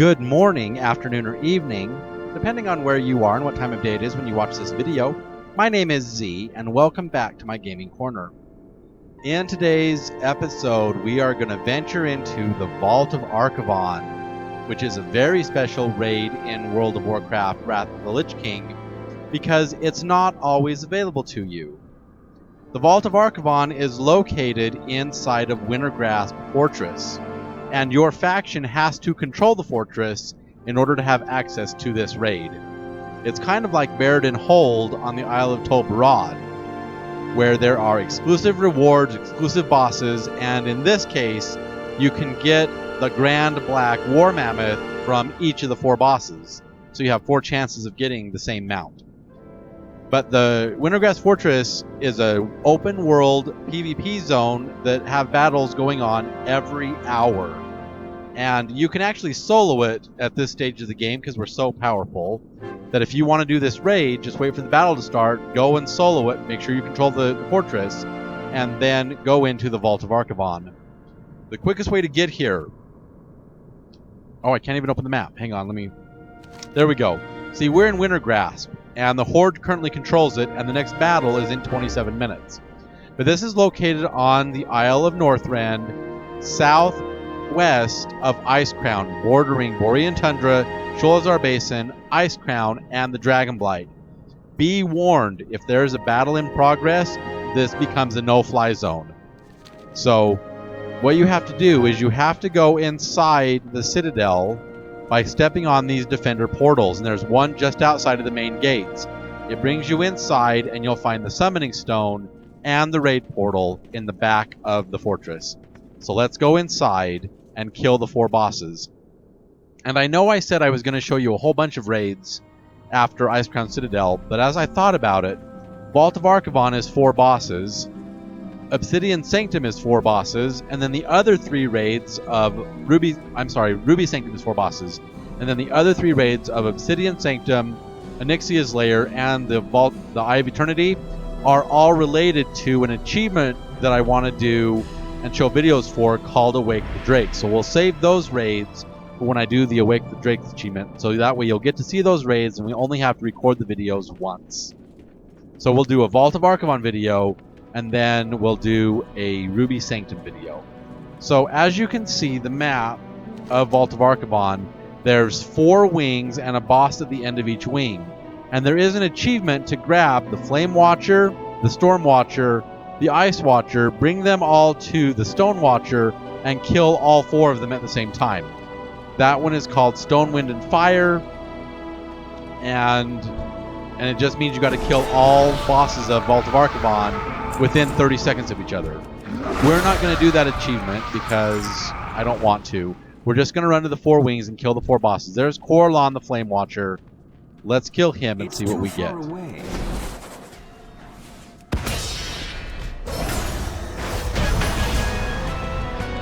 Good morning, afternoon, or evening, depending on where you are and what time of day it is when you watch this video. My name is Z, and welcome back to my gaming corner. In today's episode, we are going to venture into the Vault of Archaevon, which is a very special raid in World of Warcraft Wrath of the Lich King, because it's not always available to you. The Vault of Archaevon is located inside of Wintergrasp Fortress, and your faction has to control the fortress in order to have access to this raid. It's kind of like Baradin Hold on the Isle of Tol Barad, where there are exclusive rewards, exclusive bosses, and in this case, you can get the Grand Black War Mammoth from each of the 4 bosses. So you have 4 chances of getting the same mount. But the Wintergrasp Fortress is an open world PvP zone that have battles going on every hour. And you can actually solo it at this stage of the game because we're so powerful that if you want to do this raid, just wait for the battle to start, go and solo it, make sure you control the fortress, and then go into the Vault of Archaevon. The quickest way to get here... Oh, I can't even open the map. Hang on, There we go. See, we're in Wintergrasp, and the Horde currently controls it, and the next battle is in 27 minutes. But this is located on the Isle of Northrend, southwest of Icecrown, bordering Borean Tundra, Sholazar Basin, Icecrown, and the Dragonfligh. Be warned, if there is a battle in progress, this becomes a no-fly zone. So, what you have to do is you have to go inside the Citadel by stepping on these defender portals, and there's one just outside of the main gates. It brings you inside, and you'll find the summoning stone and the raid portal in the back of the fortress. So let's go inside and kill the 4 bosses. And I know I said I was going to show you a whole bunch of raids after Icecrown Citadel, but as I thought about it, Vault of Archaevon is 4 bosses, Obsidian Sanctum is 4 bosses, and then the other 3 raids of Ruby Sanctum is 4 bosses, and then the other 3 raids of Obsidian Sanctum, Onyxia's Lair, and the Eye of Eternity are all related to an achievement that I want to do and show videos for called Awake the Drake. So we'll save those raids for when I do the Awake the Drake achievement, so that way you'll get to see those raids and we only have to record the videos once. So we'll do a Vault of Archaevon video, and then we'll do a Ruby Sanctum video. So as you can see, the map of Vault of Archaevon, there's 4 wings and a boss at the end of each wing. And there is an achievement to grab the Flame Watcher, the Storm Watcher, the Ice Watcher, bring them all to the Stone Watcher, and kill all 4 of them at the same time. That one is called Stone, Wind, and Fire, and it just means you got to kill all bosses of Vault of Archaevon within 30 seconds of each other. We're not going to do that achievement because I don't want to. We're just going to run to the 4 wings and kill the 4 bosses. There's Corlon, the Flame Watcher. Let's kill him and see what we get.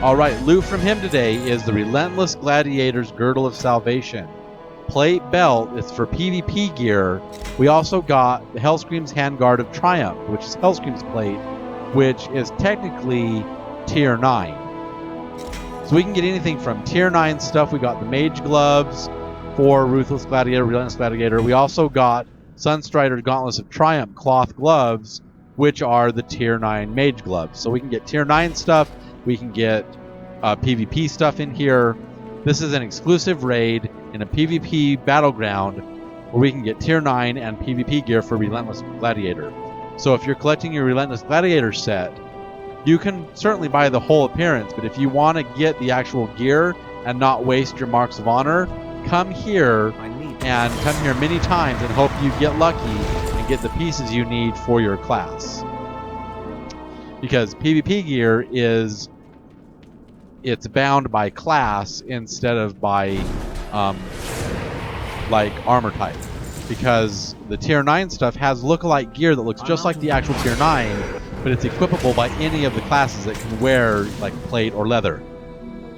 Alright, loot from him today is the Relentless Gladiator's Girdle of Salvation. Plate belt is for PvP gear. We also got the Hellscream's Handguard of Triumph, which is Hellscream's plate, which is technically tier 9. So we can get anything from tier 9 stuff. We got the Mage Gloves for Ruthless Gladiator, Relentless Gladiator. We also got Sunstrider's Gauntlets of Triumph cloth gloves, which are the tier 9 Mage Gloves. So we can get tier 9 stuff. We can get PvP stuff in here. This is an exclusive raid in a PvP battleground where we can get tier 9 and PvP gear for Relentless Gladiator. So if you're collecting your Relentless Gladiator set, you can certainly buy the whole appearance, but if you want to get the actual gear and not waste your Marks of Honor, come here and come here many times and hope you get lucky and get the pieces you need for your class. Because PvP gear it's bound by class instead of by like armor type, because the tier 9 stuff has lookalike gear that looks just like the actual tier 9, but it's equipable by any of the classes that can wear like plate or leather.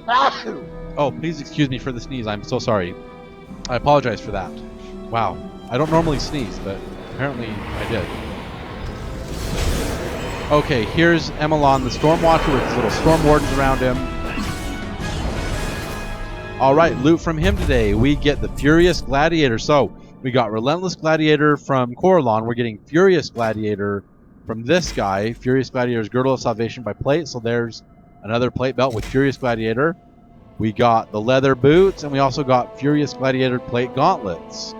Oh, please excuse me for the sneeze. I'm so sorry. I apologize for that. Wow, I don't normally sneeze, but apparently I did. Okay, here's Emelon the Storm Watcher with his little Storm Wardens around him. All right, loot from him today. We get the Furious Gladiator. So we got Relentless Gladiator from Coralon. We're getting Furious Gladiator from this guy. Furious Gladiator's Girdle of Salvation by Plate. So there's another plate belt with Furious Gladiator. We got the leather boots, and we also got Furious Gladiator plate gauntlets,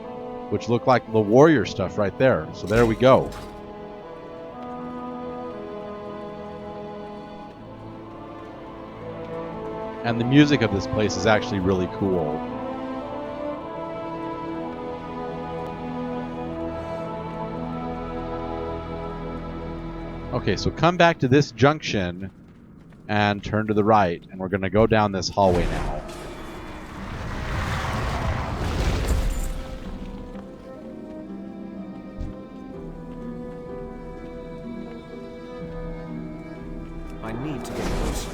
which look like the warrior stuff right there. So there we go. And the music of this place is actually really cool. Okay, so come back to this junction and turn to the right, and we're going to go down this hallway now. I need to get closer.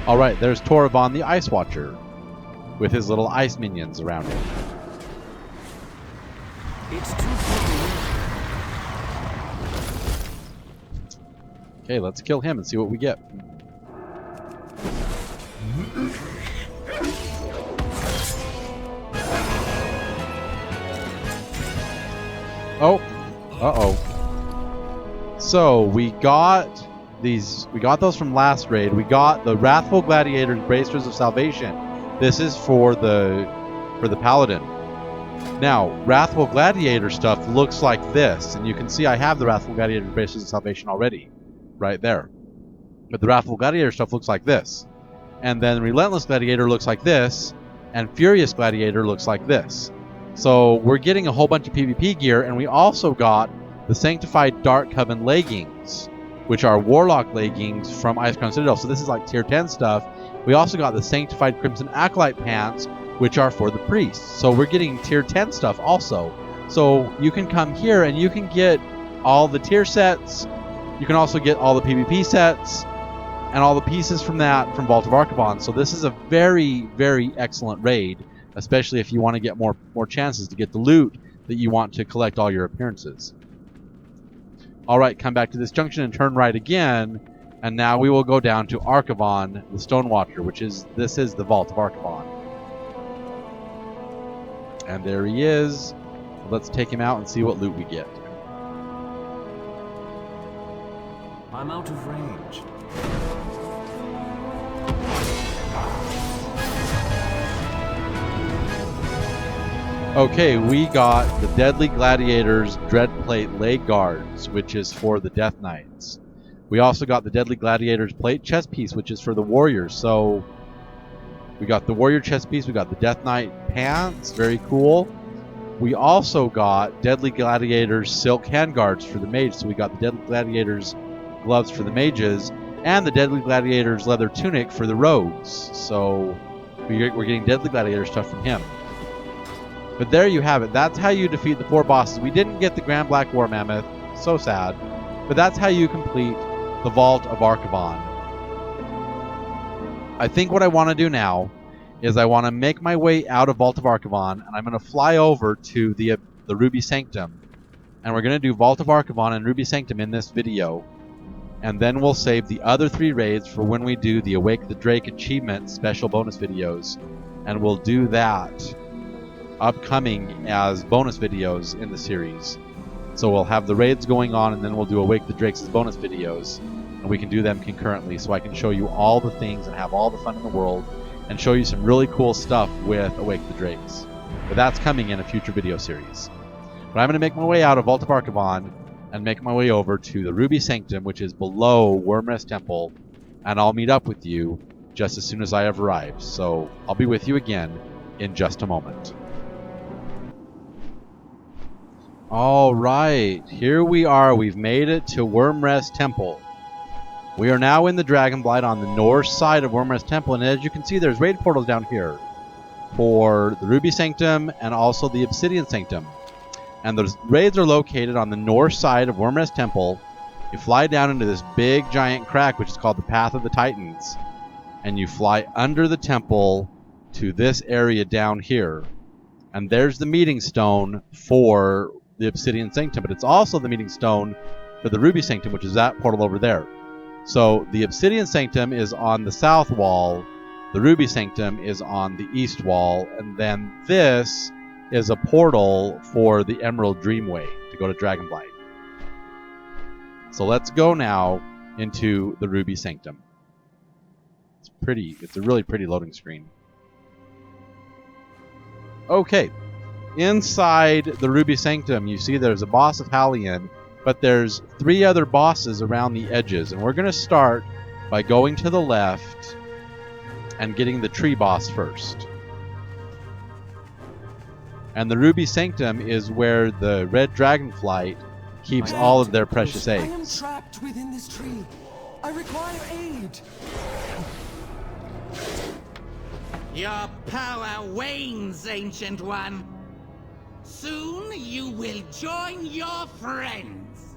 All right, there's Torvon the Ice Watcher with his little ice minions around him. It's too heavy. Okay, let's kill him and see what we get. Oh, uh-oh. So we got those from last raid. We got the Wrathful Gladiator's Bracers of Salvation. This is for the Paladin. Now, Wrathful Gladiator stuff looks like this, and you can see I have the Wrathful Gladiator's Bracers of Salvation already, right there. But the Wrathful Gladiator stuff looks like this. And then Relentless Gladiator looks like this, and Furious Gladiator looks like this. So we're getting a whole bunch of PvP gear, and we also got the Sanctified Dark Coven leggings, which are Warlock leggings from Icecrown Citadel. So this is like tier 10 stuff. We also got the Sanctified Crimson Acolyte pants, which are for the priests. So we're getting tier 10 stuff also. So you can come here and you can get all the tier sets. You can also get all the PvP sets and all the pieces from that from Vault of Archaevon. So this is a very, very excellent raid, especially if you want to get more chances to get the loot that you want to collect all your appearances. All right, come back to this junction and turn right again, and now we will go down to Archaevon, the Stonewatcher, this is the Vault of Archaevon. And there he is. Let's take him out and see what loot we get. I'm out of range. Okay, we got the Deadly Gladiator's Dreadplate Leg Guards, which is for the Death Knights. We also got the Deadly Gladiator's Plate Chest Piece, which is for the Warriors. So we got the Warrior Chest Piece, we got the Death Knight Pants, very cool. We also got Deadly Gladiator's Silk Handguards for the Mage. So we got the Deadly Gladiator's Gloves for the Mages, and the Deadly Gladiator's Leather Tunic for the Rogues. So we're getting Deadly Gladiator stuff from him. But there you have it. That's how you defeat the 4 bosses. We didn't get the Grand Black War Mammoth. So sad. But that's how you complete the Vault of Archaevon. I think what I want to do now is I want to make my way out of Vault of Archaevon, and I'm going to fly over to the Ruby Sanctum. And we're going to do Vault of Archaevon and Ruby Sanctum in this video. And then we'll save the other 3 raids for when we do the Awake the Drake achievement special bonus videos. And we'll do that upcoming as bonus videos in the series. So we'll have the raids going on, and then we'll do Awake the Drakes as bonus videos, and we can do them concurrently, so I can show you all the things and have all the fun in the world and show you some really cool stuff with Awake the Drakes. But that's coming in a future video series. But I'm going to make my way out of Vault of Archaevon and make my way over to the Ruby Sanctum, which is below Wyrmrest Temple, and I'll meet up with you just as soon as I have arrived. So I'll be with you again in just a moment. All right, here we are. We've made it to Wyrmrest Temple. We are now in the Dragonblight on the north side of Wyrmrest Temple, and as you can see, there's raid portals down here for the Ruby Sanctum and also the Obsidian Sanctum. And those raids are located on the north side of Wyrmrest Temple. You fly down into this big giant crack, which is called the Path of the Titans, and you fly under the temple to this area down here. And there's the meeting stone for the Obsidian Sanctum, but it's also the meeting stone for the Ruby Sanctum, which is that portal over there. So the Obsidian Sanctum is on the south wall, the Ruby Sanctum is on the east wall, and then this is a portal for the Emerald Dreamway to go to Dragonfligh. So let's go now into the Ruby Sanctum. It's pretty. It's a really pretty loading screen. Okay. Inside the Ruby Sanctum, you see there's a boss of Halion, but there's 3 other bosses around the edges, and we're going to start by going to the left and getting the tree boss first. And the Ruby Sanctum is where the Red Dragonfligh keeps all of their precious eggs. I am trapped within this tree. I require aid. Your power wanes, Ancient One. Soon you will join your friends.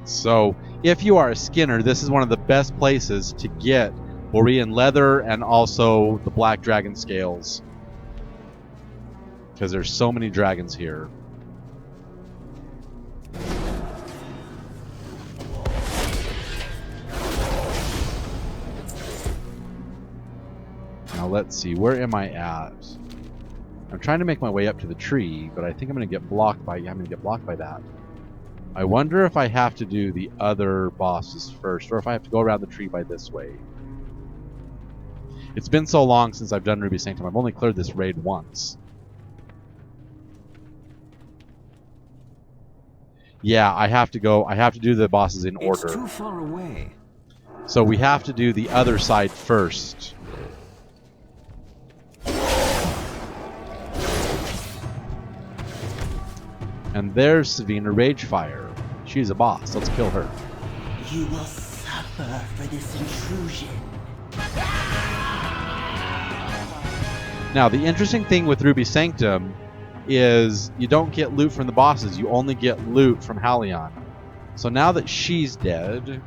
So, if you are a skinner, this is one of the best places to get Borean leather and also the black dragon scales. Because there's so many dragons here. Now let's see, where am I at? I'm trying to make my way up to the tree, but I think I'm going to get blocked by that. I wonder if I have to do the other bosses first, or if I have to go around the tree by this way. It's been so long since I've done Ruby Sanctum. I've only cleared this raid once. Yeah, I have to do the bosses in order. It's too far away. So we have to do the other side first. And there's Savina Ragefire. She's a boss. Let's kill her. You will suffer for this intrusion. Now, the interesting thing with Ruby Sanctum is you don't get loot from the bosses. You only get loot from Halion. So now that she's dead,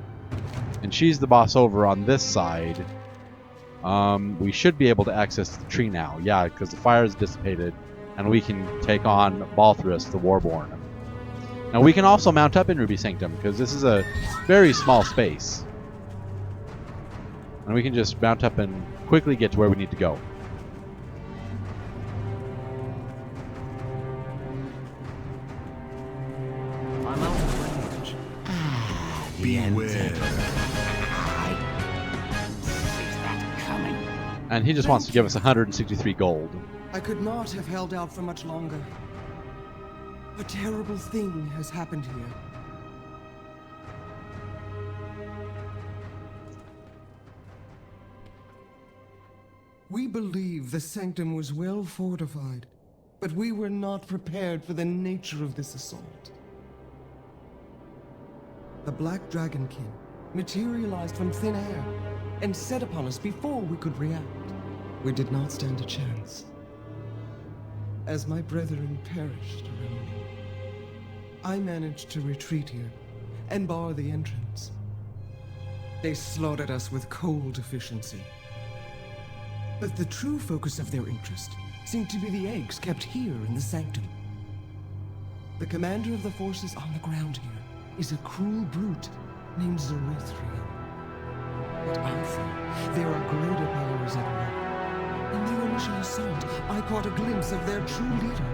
and she's the boss over on this side, we should be able to access the tree now. Yeah, because the fire is dissipated, and we can take on Balthrus, the Warborn. Now, we can also mount up in Ruby Sanctum, because this is a very small space. And we can just mount up and quickly get to where we need to go. I'm out of range. Beware. And he just wants to give us 163 gold. I could not have held out for much longer. A terrible thing has happened here. We believe the sanctum was well fortified, but we were not prepared for the nature of this assault. The Black Dragon King materialized from thin air and set upon us before we could react. We did not stand a chance. As my brethren perished around me, I managed to retreat here and bar the entrance. They slaughtered us with cold efficiency. But the true focus of their interest seemed to be the eggs kept here in the sanctum. The commander of the forces on the ground here is a cruel brute named Zerithrian. But Alpha, there are greater powers at work. In their initial assault, I caught a glimpse of their true leader,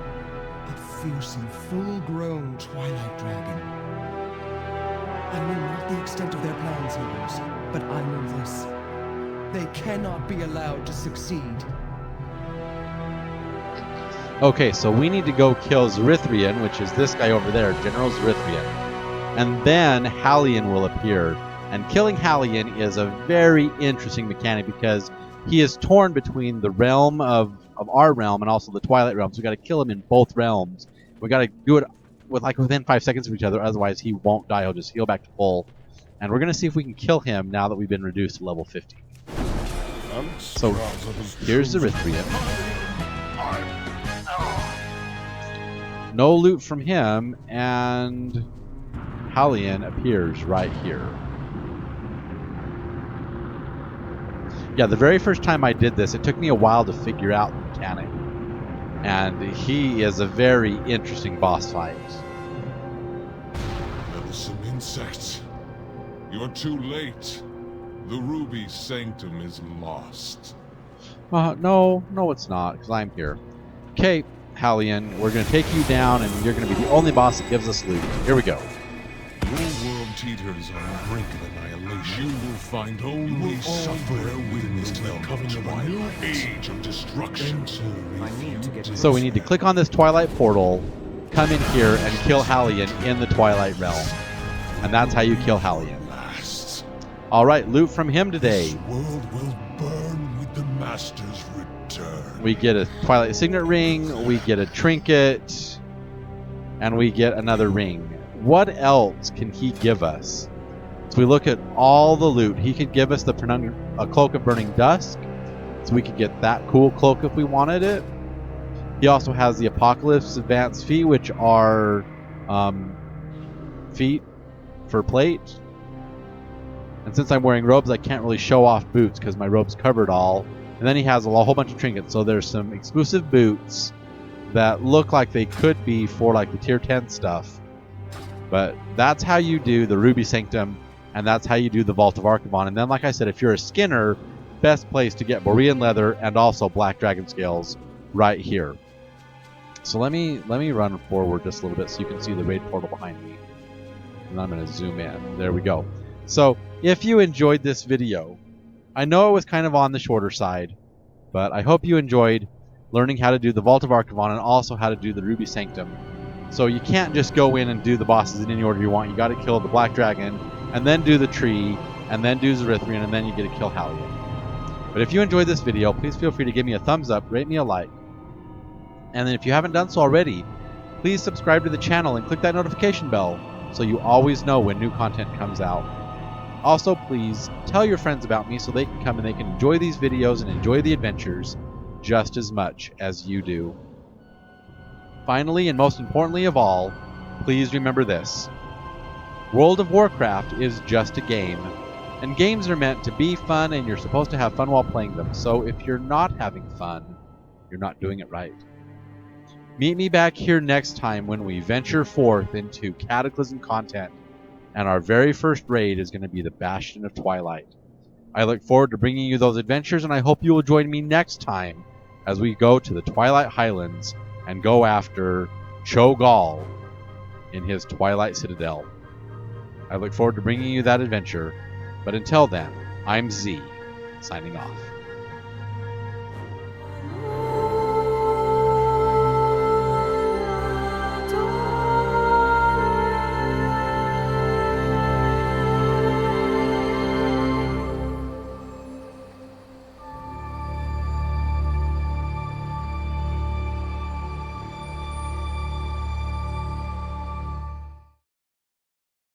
a fearsome, full-grown Twilight Dragon. I know not the extent of their plans, heroes, but I know this. They cannot be allowed to succeed. Okay, so we need to go kill Zerithrian, which is this guy over there, General Zerithrian. And then Halion will appear. And killing Halion is a very interesting mechanic because he is torn between the realm of our realm and also the Twilight realm. So we got to kill him in both realms. We got to do it with within 5 seconds of each other, otherwise he won't die. He'll just heal back to full. And we're going to see if we can kill him now that we've been reduced to level 50. So here's Zerithrian. No loot from him, and Halion appears right here. Yeah, the very first time I did this, it took me a while to figure out the mechanic. And he is a very interesting boss fight. Meddlesome insects. You're too late. The Ruby Sanctum is lost. No, it's not, because I'm here. Okay, Hallion, we're going to take you down, and you're going to be the only boss that gives us loot. Here we go. Your world-eaters are on the brink of annihilation. You will find only suffer witness to the coming of a new age of destruction. I need to get to So we need to click on this Twilight portal, come in here, and kill Hallion in the Twilight Realm. And that's how you kill Hallion. Alright, loot from him today. This world will burn with the Master's return. We get a Twilight Signet ring, we get a trinket, and we get another ring. What else can he give us? So we look at all the loot. He could give us a Cloak of Burning Dusk, so we could get that cool cloak if we wanted it. He also has the Apocalypse Advanced Feet, which are feet for plate. And since I'm wearing robes, I can't really show off boots because my robes covered all. And then he has a whole bunch of trinkets. So there's some exclusive boots that look like they could be for like the tier 10 stuff. But that's how you do the Ruby Sanctum, and that's how you do the Vault of Archaevon. And then, like I said, if you're a skinner, best place to get Borean leather and also black dragon scales right here. So let me run forward just a little bit so you can see the raid portal behind me. And I'm going to zoom in. There we go. So if you enjoyed this video, I know it was kind of on the shorter side, but I hope you enjoyed learning how to do the Vault of Archaevon and also how to do the Ruby Sanctum. So you can't just go in and do the bosses in any order you want. You got to kill the Black Dragon, and then do the tree, and then do Zerithrian, and then you get to kill Hallion. But if you enjoyed this video, please feel free to give me a thumbs up, rate me a like. And then if you haven't done so already, please subscribe to the channel and click that notification bell so you always know when new content comes out. Also, please tell your friends about me so they can come and they can enjoy these videos and enjoy the adventures just as much as you do. Finally, and most importantly of all, please remember this. World of Warcraft is just a game, and games are meant to be fun, and you're supposed to have fun while playing them. So if you're not having fun, you're not doing it right. Meet me back here next time when we venture forth into Cataclysm content, and our very first raid is going to be the Bastion of Twilight. I look forward to bringing you those adventures, and I hope you will join me next time as we go to the Twilight Highlands and go after Cho'Gall in his Twilight Citadel. I look forward to bringing you that adventure, but until then, I'm Z, signing off.